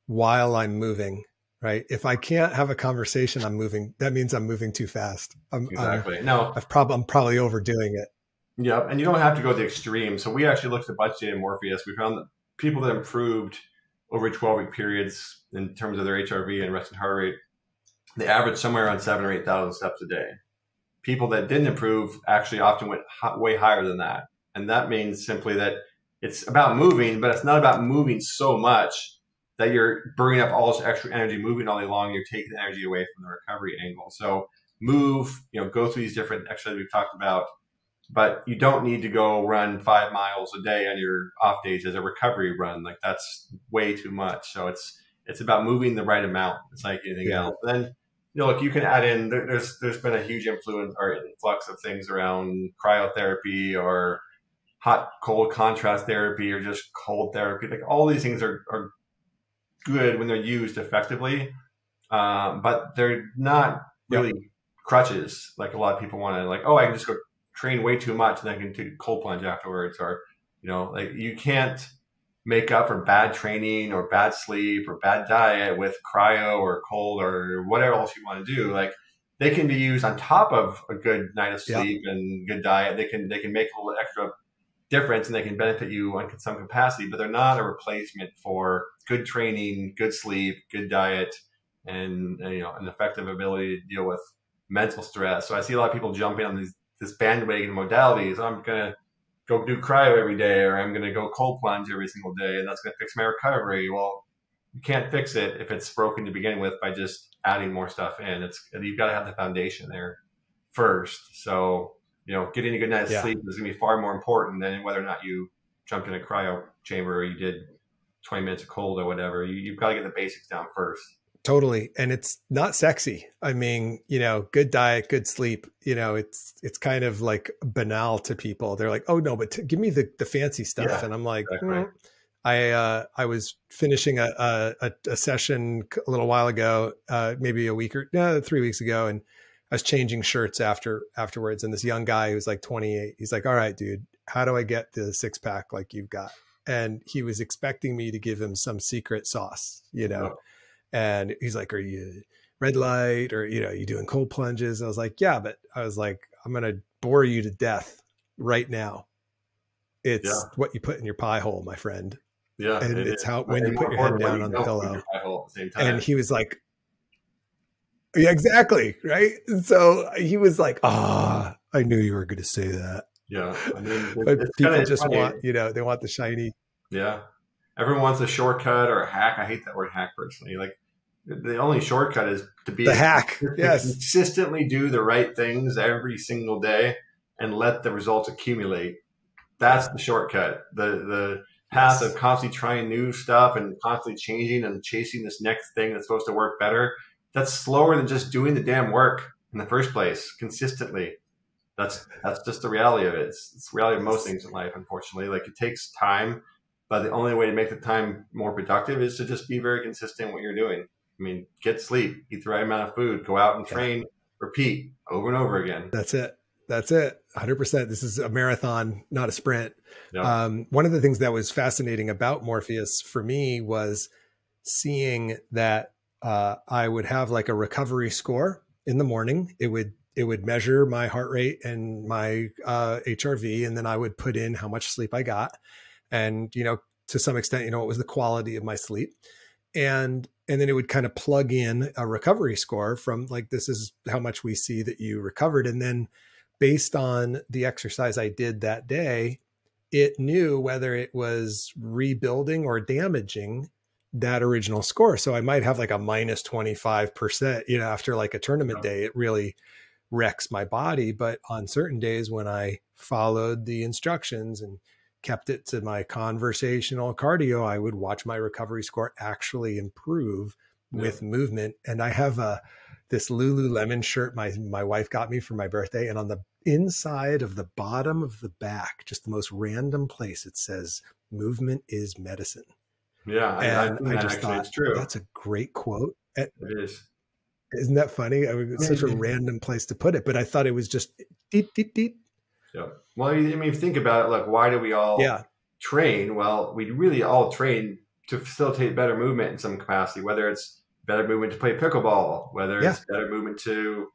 while I'm moving, right? If I can't have a conversation, I'm moving. That means I'm moving too fast. Exactly. I'm probably overdoing it. Yep. And you don't have to go to the extreme. So we actually looked at a bunch of data in Morpheus. We found that people that improved over 12-week periods in terms of their HRV and resting heart rate, they averaged somewhere around 7,000 or 8,000 steps a day. People that didn't improve actually often went way higher than that. And that means simply that it's about moving, but it's not about moving so much that you're burning up all this extra energy moving all day long. You're taking the energy away from the recovery angle. So move, go through these different exercises we've talked about, but you don't need to go run 5 miles a day on your off days as a recovery run. Like that's way too much. So it's about moving the right amount. It's like anything else. Then, look, you can add in, there's been a huge influence or influx of things around cryotherapy or hot, cold contrast therapy or just cold therapy. Like all these things are good when they're used effectively, but they're not really crutches. Like a lot of people want to I can just go train way too much and then I can do cold plunge afterwards. Or, like you can't make up for bad training or bad sleep or bad diet with cryo or cold or whatever else you want to do. Like they can be used on top of a good night of sleep and good diet. They can make a little extra difference and they can benefit you on some capacity, but they're not a replacement for good training, good sleep, good diet, and an effective ability to deal with mental stress. So I see a lot of people jumping on this bandwagon modalities. I'm going to go do cryo every day, or I'm going to go cold plunge every single day, and that's going to fix my recovery. Well, you can't fix it if it's broken to begin with by just adding more stuff in. You've got to have the foundation there first. So, getting a good night's sleep is going to be far more important than whether or not you jumped in a cryo chamber or you did 20 minutes of cold or whatever. You've got to get the basics down first. Totally. And it's not sexy. I mean, good diet, good sleep, it's kind of like banal to people. They're like, oh no, but give me the fancy stuff. Yeah, and I'm like, exactly. I was finishing a session a little while ago, maybe 3 weeks ago. And I was changing shirts afterwards. And this young guy who's like 28, he's like, all right, dude, how do I get the 6-pack like you've got? And he was expecting me to give him some secret sauce, And he's like, are you red light or, you doing cold plunges? And I was like, yeah, but I was like, I'm going to bore you to death right now. It's what you put in your pie hole, my friend. Yeah. And it's when you put your head down on the pillow. And he was like, yeah, exactly. Right. And so he was like, I knew you were going to say that. Yeah. I mean, but people just want, they want the shiny. Yeah. Everyone wants a shortcut or a hack. I hate that word hack personally. Like the only shortcut is to be the hack. Yes. Consistently do the right things every single day and let the results accumulate. That's the shortcut. The path of constantly trying new stuff and constantly changing and chasing this next thing that's supposed to work better. That's slower than just doing the damn work in the first place consistently. That's just the reality of it. It's the reality of most things in life, unfortunately. Like it takes time. But the only way to make the time more productive is to just be very consistent in what you're doing. I mean, get sleep, eat the right amount of food, go out and train, repeat over and over again. That's it. 100%. This is a marathon, not a sprint. Yeah. One of the things that was fascinating about Morpheus for me was seeing that I would have like a recovery score in the morning. It it would measure my heart rate and my HRV, and then I would put in how much sleep I got. And, to some extent, it was the quality of my sleep. And then it would kind of plug in a recovery score from like, this is how much we see that you recovered. And then based on the exercise I did that day, it knew whether it was rebuilding or damaging that original score. So I might have like a minus 25%, after like a tournament day, it really wrecks my body. But on certain days when I followed the instructions and kept it to my conversational cardio, I would watch my recovery score actually improve with movement. And I have this Lululemon shirt my wife got me for my birthday. And on the inside of the bottom of the back, just the most random place, it says, "Movement is medicine." Yeah. And I just thought, it's true. That's a great quote. It is. Isn't that funny? I mean, it's such a random place to put it, but I thought it was just deep, deep, deep. Yeah. Well, I mean, think about it. Like, why do we all train? Well, we really all train to facilitate better movement in some capacity, whether it's better movement to play pickleball, whether it's better movement to,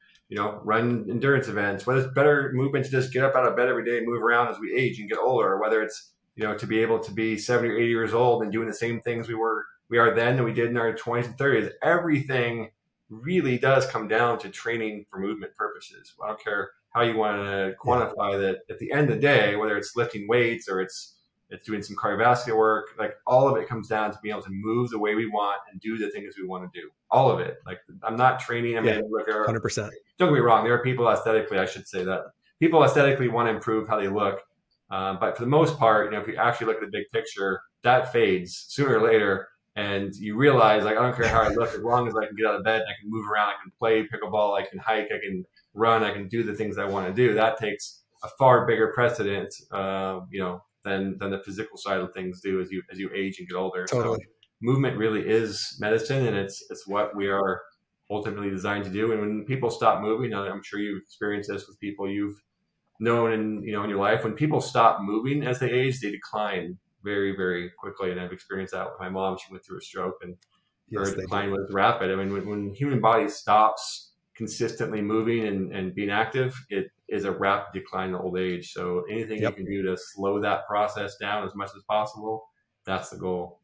run endurance events, whether it's better movement to just get up out of bed every day and move around as we age and get older, or whether it's, to be able to be 70 or 80 years old and doing the same things we are then that we did in our 20s and 30s. Everything really does come down to training for movement purposes. I don't care how you want to quantify that. At the end of the day, whether it's lifting weights or it's doing some cardiovascular work, like all of it comes down to being able to move the way we want and do the things we want to do. All of it. Like, I'm not training. I mean, look, 100%. Don't get me wrong. There are people aesthetically, I should say that people aesthetically want to improve how they look. But for the most part, if you actually look at the big picture, that fades sooner or later. And you realize, like, I don't care how I look, as long as I can get out of bed, I can move around, I can play pickleball, I can hike, I can run, I can do the things I want to do. That takes a far bigger precedent, than the physical side of things do as you age and get older. Totally. So movement really is medicine, and it's what we are ultimately designed to do. And when people stop moving, I'm sure you've experienced this with people you've known in your life. When people stop moving as they age, they decline very, very quickly. And I've experienced that with my mom. She went through a stroke, and her decline was rapid. I mean, when human body stops consistently moving and being active, it is a rapid decline in old age. So anything you can do to slow that process down as much as possible, that's the goal.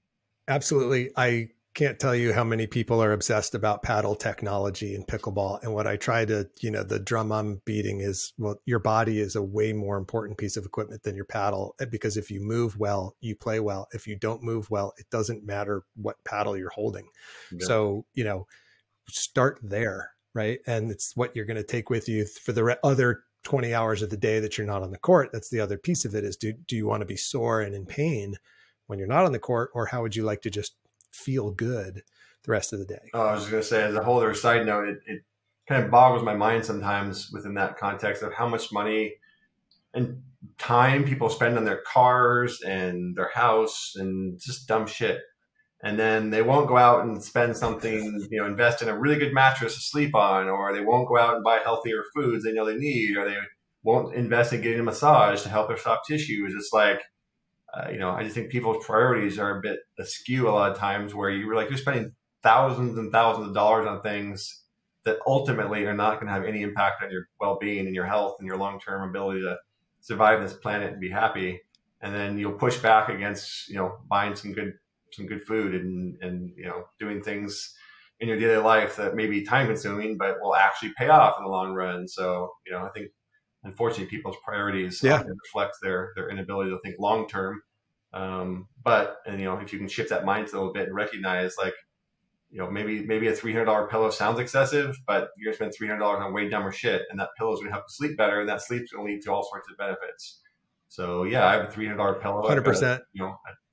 Absolutely. I can't tell you how many people are obsessed about paddle technology in pickleball. And what I try to, the drum I'm beating is, well, your body is a way more important piece of equipment than your paddle, because if you move well, you play well. If you don't move well, it doesn't matter what paddle you're holding. Yeah. So, start there, right? And it's what you're going to take with you for the other 20 hours of the day that you're not on the court. That's the other piece of it is, do you want to be sore and in pain when you're not on the court, or how would you like to just feel good the rest of the day? Oh, I was just going to say, as a whole other side note, it kind of boggles my mind sometimes within that context of how much money and time people spend on their cars and their house and just dumb shit. And then they won't go out and spend something, invest in a really good mattress to sleep on, or they won't go out and buy healthier foods they know they need, or they won't invest in getting a massage to help their soft tissue. It's just like, I just think people's priorities are a bit askew a lot of times, where you're spending thousands and thousands of dollars on things that ultimately are not going to have any impact on your well-being and your health and your long-term ability to survive this planet and be happy. And then you'll push back against, buying some good food and doing things in your daily life that may be time consuming, but will actually pay off in the long run. So, I think, unfortunately, people's priorities often reflect their inability to think long term. But if you can shift that mindset a little bit and recognize, like, maybe a $300 pillow sounds excessive, but you're gonna spend $300 on way dumber shit, and that pillow is gonna help you sleep better, and that sleep's gonna lead to all sorts of benefits. So yeah, I have a $300 pillow. 100%.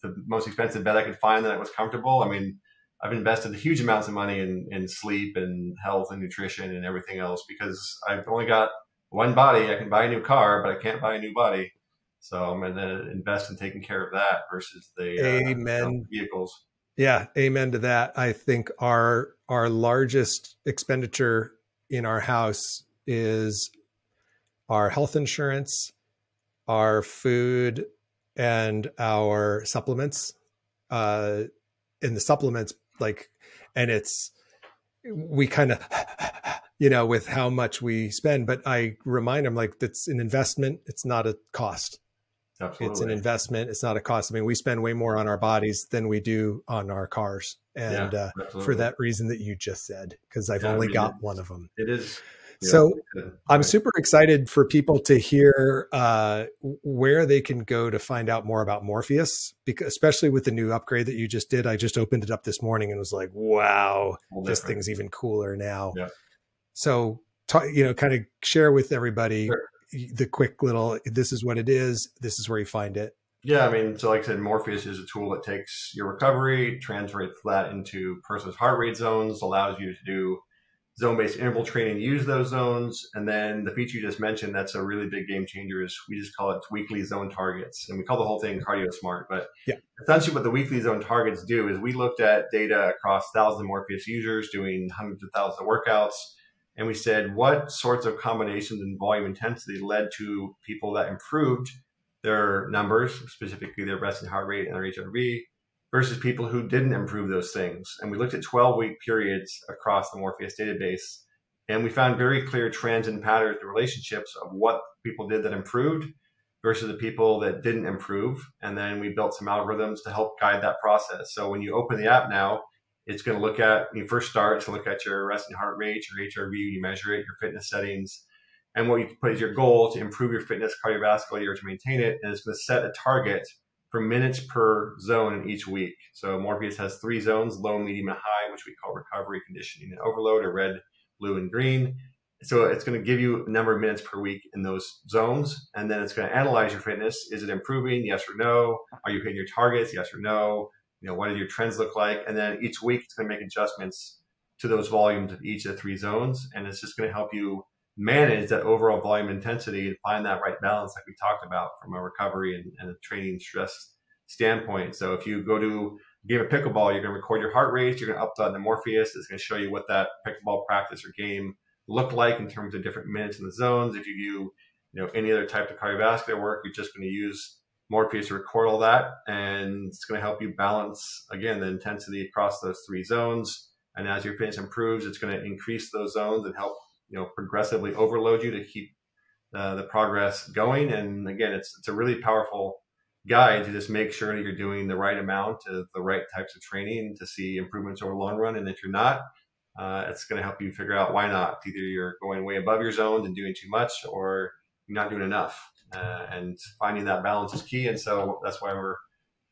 The most expensive bed I could find that was comfortable. I mean, I've invested huge amounts of money in sleep and health and nutrition and everything else, because I've only got one body. I can buy a new car, but I can't buy a new body. So I'm going to invest in taking care of that versus the vehicles. Yeah. Amen to that. I think our largest expenditure in our house is our health insurance, our food, and our supplements. In the supplements, we kind of with how much we spend. But I remind them like that's an investment. It's not a cost. It's an Absolutely. investment. It's not a cost. I mean, we spend way more on our bodies than we do on our cars. Yeah, And for absolutely. that reason that you just said, because I've Yeah, I only mean, got one of them. it is, So good. I'm Right. super excited for people to hear where they can go to find out more about Morpheus, because especially with the new upgrade that you just did. I just opened it up this morning and was like, wow, All this different. thing's even cooler now. Yeah. So, kind of share with everybody Sure. the quick little, this is what it is. This is where you find it. Yeah, I mean, so like I said, Morpheus is a tool that takes your recovery, translates that into person's heart rate zones, allows you to do zone-based interval training, use those zones. And then the feature you just mentioned, that's a really big game changer, is we just call it weekly zone targets. And we call the whole thing Cardio Smart. But Yeah. essentially what the weekly zone targets do is we looked at data across thousands of Morpheus users doing hundreds of thousands of workouts. And we said, what sorts of combinations and volume intensity led to people that improved their numbers, specifically their resting heart rate and their HRV, versus people who didn't improve those things. And we looked at 12-week periods across the Morpheus database, and we found very clear trends and patterns and relationships of what people did that improved versus the people that didn't improve. And then we built some algorithms to help guide that process. So when you open the app now, it's going to look at, when you first start, to look at your resting heart rate, your HRV, you measure it, your fitness settings, and what you put as your goal to improve your fitness cardiovascularly or to maintain it. And it's going to set a target for minutes per zone in each week. So Morpheus has 3 zones, low, medium, and high, which we call recovery, conditioning, and overload, or red, blue, and green. So it's going to give you a number of minutes per week in those zones. And then it's going to analyze your fitness. Is it improving? Yes or no? Are you hitting your targets? Yes or no? What do your trends look like? And then each week it's going to make adjustments to those volumes of each of the 3 zones. And it's just going to help you manage that overall volume intensity and find that right balance like we talked about from a recovery and a training stress standpoint. So if you go to a game of pickleball, you're going to record your heart rate, you're going to upload the Morpheus. It's going to show you what that pickleball practice or game looked like in terms of different minutes in the zones. If you do any other type of cardiovascular work, you're just going to use Morpheus to record all that, and it's going to help you balance, again, the intensity across those 3 zones. And as your fitness improves, it's going to increase those zones and help progressively overload you to keep the progress going. And again, it's a really powerful guide to just make sure that you're doing the right amount of the right types of training to see improvements over the long run. And if you're not, it's going to help you figure out why not. Either you're going way above your zones and doing too much, or you're not doing enough. And finding that balance is key. And so that's why we're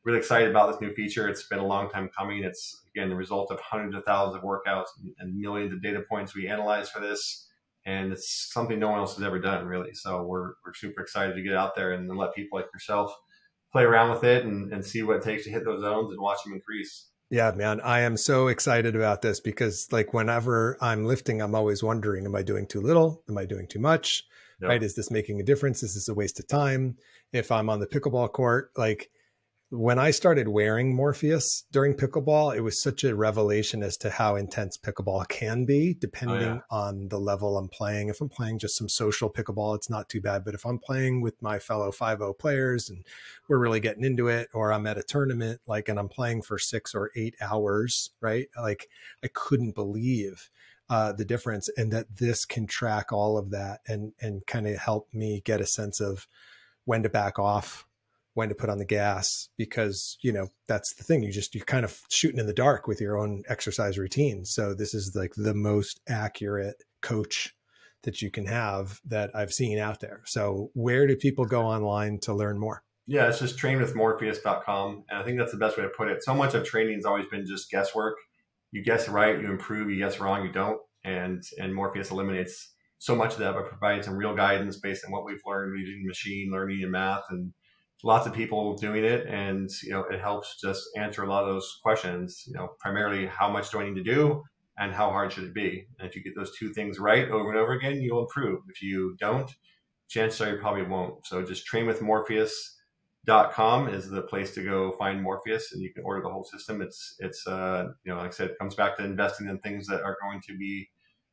really excited about this new feature. It's been a long time coming. It's, again, the result of hundreds of thousands of workouts and millions of data points we analyzed for this. And it's something no one else has ever done, really. So we're super excited to get out there and let people like yourself play around with it and see what it takes to hit those zones and watch them increase. Yeah, man, I am so excited about this because like whenever I'm lifting, I'm always wondering, am I doing too little? Am I doing too much? Yep. Right? Is this making a difference? Is this a waste of time? If I'm on the pickleball court, like when I started wearing Morpheus during pickleball, it was such a revelation as to how intense pickleball can be, depending on the level I'm playing. If I'm playing just some social pickleball, it's not too bad. But if I'm playing with my fellow 5-0 players and we're really getting into it, or I'm at a tournament, and I'm playing for 6 or 8 hours, right? Like I couldn't believe the difference, and that this can track all of that and kind of help me get a sense of when to back off, when to put on the gas, because that's the thing, you're kind of shooting in the dark with your own exercise routine. So this is like the most accurate coach that you can have that I've seen out there. So where do people go online to learn more? Yeah, it's just trainwithmorpheus.com. And I think that's the best way to put it. So much of training has always been just guesswork. You guess right, you improve. You guess wrong, you don't. And Morpheus eliminates so much of that by providing some real guidance based on what we've learned using machine learning and math, and lots of people doing it. And, it helps just answer a lot of those questions, primarily how much do I need to do and how hard should it be? And if you get those 2 things right over and over again, you'll improve. If you don't, chances are you probably won't. So just trainwithmorpheus.com is the place to go find Morpheus, and you can order the whole system. It's like I said, it comes back to investing in things that are going to be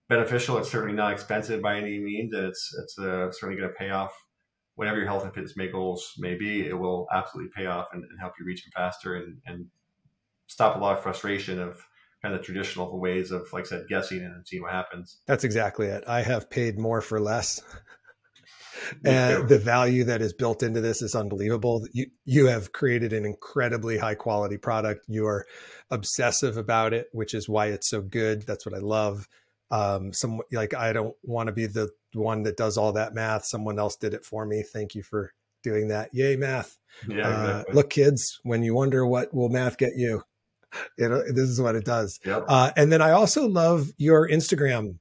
beneficial. It's certainly not expensive by any means, and it's certainly going to pay off whatever your health and fitness goals may be. It will absolutely pay off and help you reach them faster and stop a lot of frustration of kind of traditional ways of, like I said, guessing and seeing what happens. That's exactly it. I have paid more for less. And the value that is built into this is unbelievable. You have created an incredibly high quality product. You are obsessive about it, which is why it's so good. That's what I love. I don't want to be the one that does all that math. Someone else did it for me. Thank you for doing that. Yay, math. Yeah, exactly. Look, kids, when you wonder what will math get you, this is what it does. Yep. And then I also love your Instagram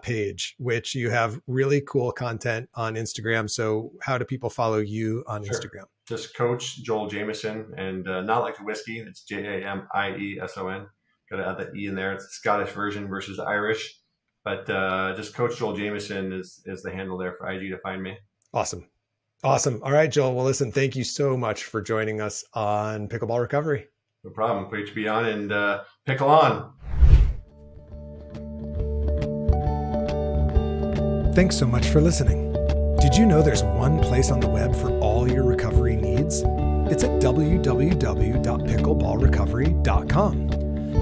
page, which you have really cool content on Instagram. So how do people follow you on Instagram? Just Coach Joel Jamieson, and not like the whiskey. It's Jamieson. Got to add that E in there. It's the Scottish version versus Irish. But just Coach Joel Jamieson is the handle there for IG to find me. Awesome. All right, Joel. Well, listen, thank you so much for joining us on Pickleball Recovery. No problem. Great to be on, and pickle on. Thanks so much for listening. Did you know there's one place on the web for all your recovery needs? It's at www.pickleballrecovery.com.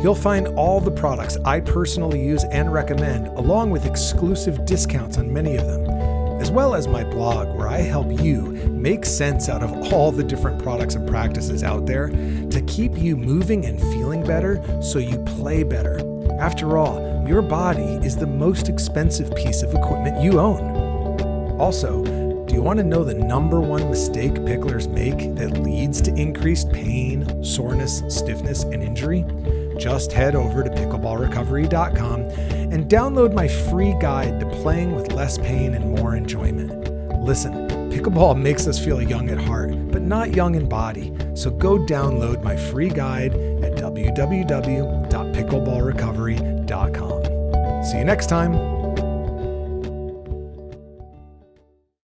You'll find all the products I personally use and recommend, along with exclusive discounts on many of them, as well as my blog where I help you make sense out of all the different products and practices out there to keep you moving and feeling better so you play better. After all, your body is the most expensive piece of equipment you own. Also, do you want to know the #1 mistake picklers make that leads to increased pain, soreness, stiffness, and injury? Just head over to pickleballrecovery.com and download my free guide to playing with less pain and more enjoyment. Listen, pickleball makes us feel young at heart, but not young in body. So go download my free guide at www.pickleballrecovery.com. See you next time.